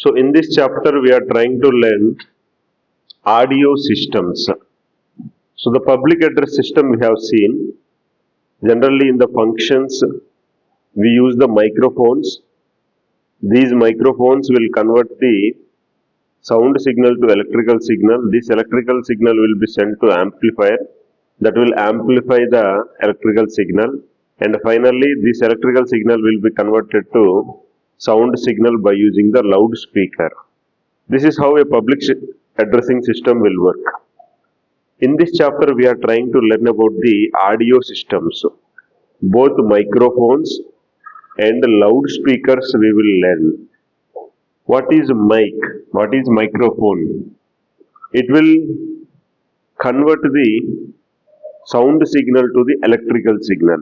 So in this chapter we are trying to learn audio systems. So the public address system we have seen, generally in the functions we use the microphones. These microphones will convert the sound signal to electrical signal. This electrical signal will be sent to amplifier that will amplify the electrical signal, and finally this electrical signal will be converted to sound signal by using the loudspeaker. This is how a public addressing system will work. In this chapter we are trying to learn about the audio systems. Both microphones and loudspeakers we will learn. What is mic? What is microphone? It will convert the sound signal to the electrical signal.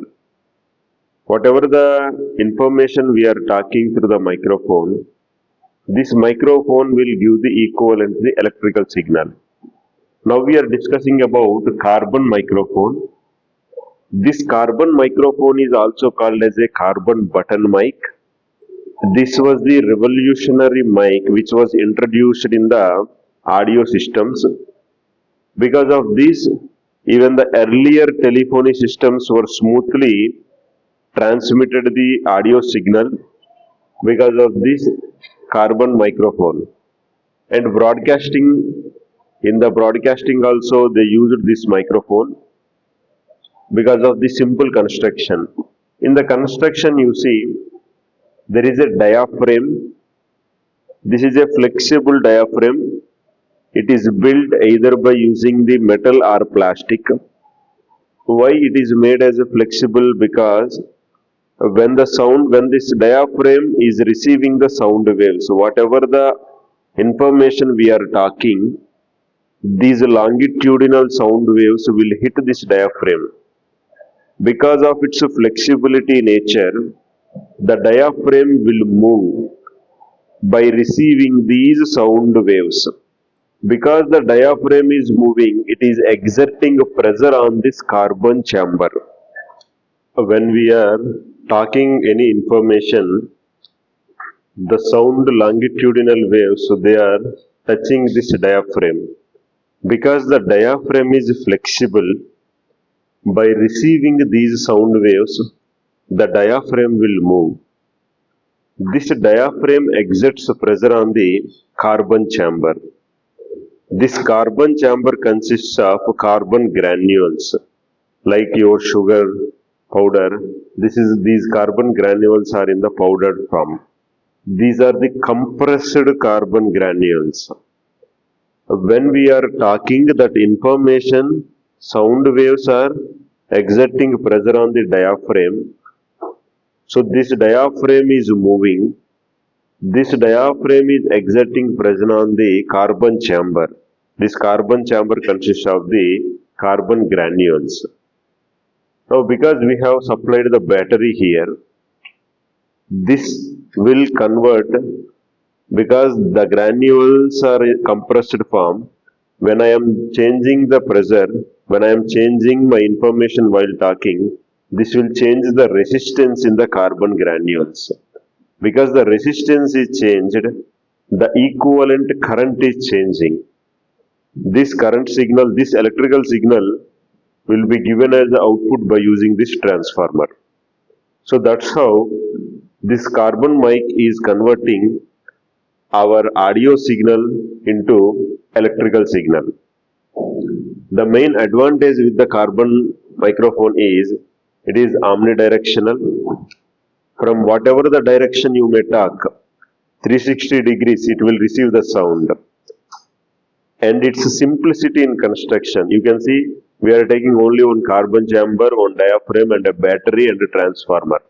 Whatever the information we are talking through the microphone, this microphone will give the equivalent to the electrical signal. Now we are discussing about carbon microphone. This carbon microphone is also called as a carbon button mic. This was the revolutionary mic which was introduced in the audio systems. Because of this, even the earlier telephony systems were smoothly transmitted the audio signal because of this carbon microphone. And in the broadcasting also they used this microphone because of the simple construction. In the construction you see there is a diaphragm. This is a flexible diaphragm. It is built either by using the metal or plastic. Why it is made as a flexible? Because when this diaphragm is receiving the sound waves, whatever the information we are talking, these longitudinal sound waves will hit this diaphragm. Because of its flexibility nature, the diaphragm will move by receiving these sound waves. Because the diaphragm is moving, it is exerting pressure on this carbon chamber. When we are talking any information, the sound longitudinal waves, so they are touching this diaphragm. Because the diaphragm is flexible, by receiving these sound waves, the diaphragm will move. This diaphragm exerts pressure on the carbon chamber. This carbon chamber consists of carbon granules, like your sugar powder. These carbon granules are in the powdered form. These are the compressed carbon granules. When we are talking that information, sound waves are exerting pressure on the diaphragm. So this diaphragm is moving. This diaphragm is exerting pressure on the carbon chamber. This carbon chamber consists of the carbon granules. Now because we have supplied the battery here, this will convert, because the granules are compressed form. When I am changing the pressure, when I am changing my information while talking, this will change the resistance in the carbon granules. Because the resistance is changed, the equivalent current is changing. This current signal, this electrical signal will be given as the output by using this transformer. So that's how this carbon mic is converting our audio signal into electrical signal. The main advantage with the carbon microphone is it is omnidirectional. From whatever the direction you may talk, 360 degrees it will receive the sound. And its simplicity in construction, you can see we are taking only one carbon chamber, one diaphragm and a battery and a transformer.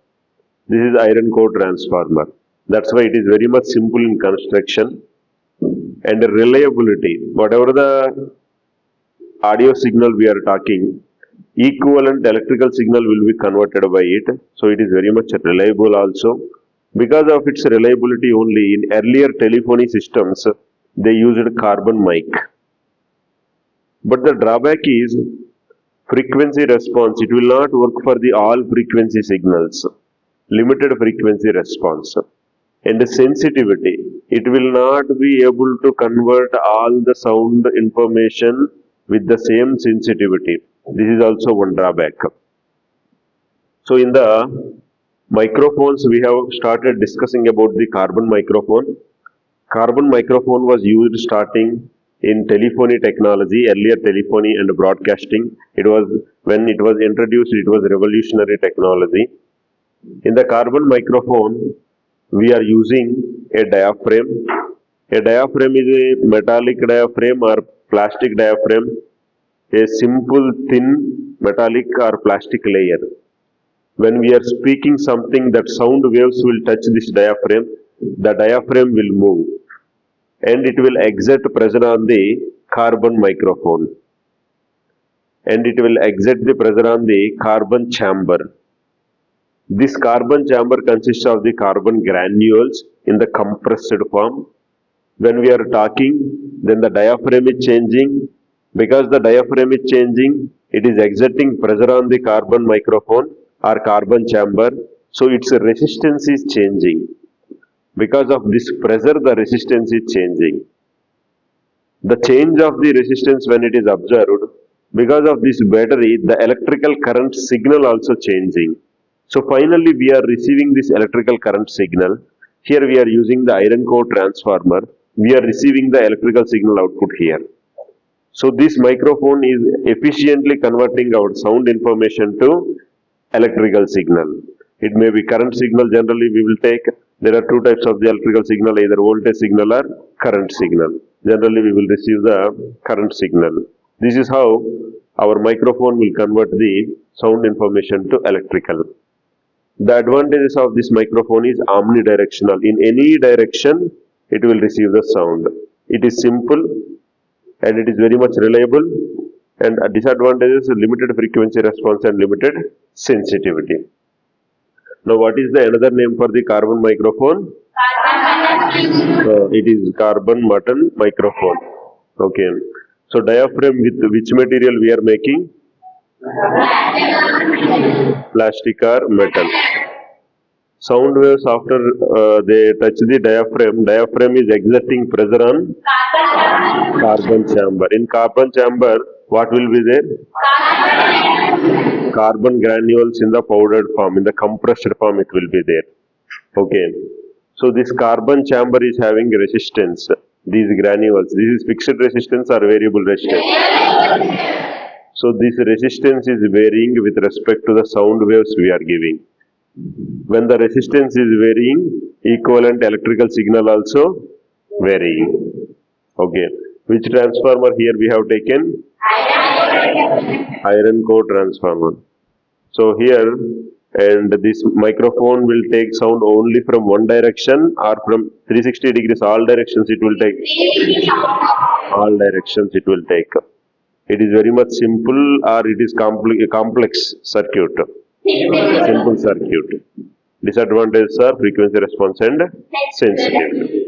This is iron core transformer. That's why it is very much simple in construction. And reliability, whatever the audio signal we are talking, equivalent electrical signal will be converted by it. So it is very much reliable also. Because of its reliability only, in earlier telephony systems, they used carbon mic. But the drawback is frequency response. It will not work for the all frequency signals. Limited frequency response. And the sensitivity. it will not be able to convert all the sound information with the same sensitivity. This is also one drawback. So in the microphones, we have started discussing about the carbon microphone. Carbon microphone was used starting in telephony technology, earlier telephony and broadcasting. It was, when it was introduced, it was revolutionary technology. In the carbon microphone, we are using a diaphragm. A diaphragm is a metallic diaphragm or plastic diaphragm, a simple thin metallic or plastic layer. When we are speaking something, that sound waves will touch this diaphragm, the diaphragm will move and it will exert pressure on the carbon microphone, and it will exert the pressure on the carbon chamber. This carbon chamber consists of the carbon granules in the compressed form. When we are talking, then the diaphragm is changing. Because the diaphragm is changing, it is exerting pressure on the carbon microphone or carbon chamber, so its resistance is changing. Because of this pressure, the resistance is changing. The change of the resistance when it is observed, because of this battery, the electrical current signal also changing. So finally we are receiving this electrical current signal. Here we are using the iron core transformer. We are receiving the electrical signal output here. So this microphone is efficiently converting our sound information to electrical signal. It may be current signal, generally we will take. There are two types of the electrical signal, either voltage signal or current signal. Generally we will receive the current signal. This is how our microphone will convert the sound information to electrical. The advantages of this microphone is omnidirectional. In any direction, it will receive the sound. It is simple and it is very much reliable. And a disadvantage is limited frequency response and limited sensitivity. Now, what is the another name for the carbon microphone? It is carbon mutton microphone. Okay. So, diaphragm with which material we are making? Plastic or metal. Sound waves after they touch the diaphragm is exerting pressure on carbon chamber. In carbon chamber, what will be there? Carbon granules in the powdered form, in the compressed form it will be there. Okay. So this carbon chamber is having resistance. These granules, this is fixed resistance or variable resistance. So this resistance is varying with respect to the sound waves we are giving. When the resistance is varying, equivalent electrical signal also varying. Okay. Which transformer here we have taken? Iron core transformer. So here, and this microphone will take sound only from one direction or from 360 degrees, all directions it will take. All directions it will take. It is very much simple or it is complex circuit. Simple circuit. Disadvantages are frequency response and sensitivity.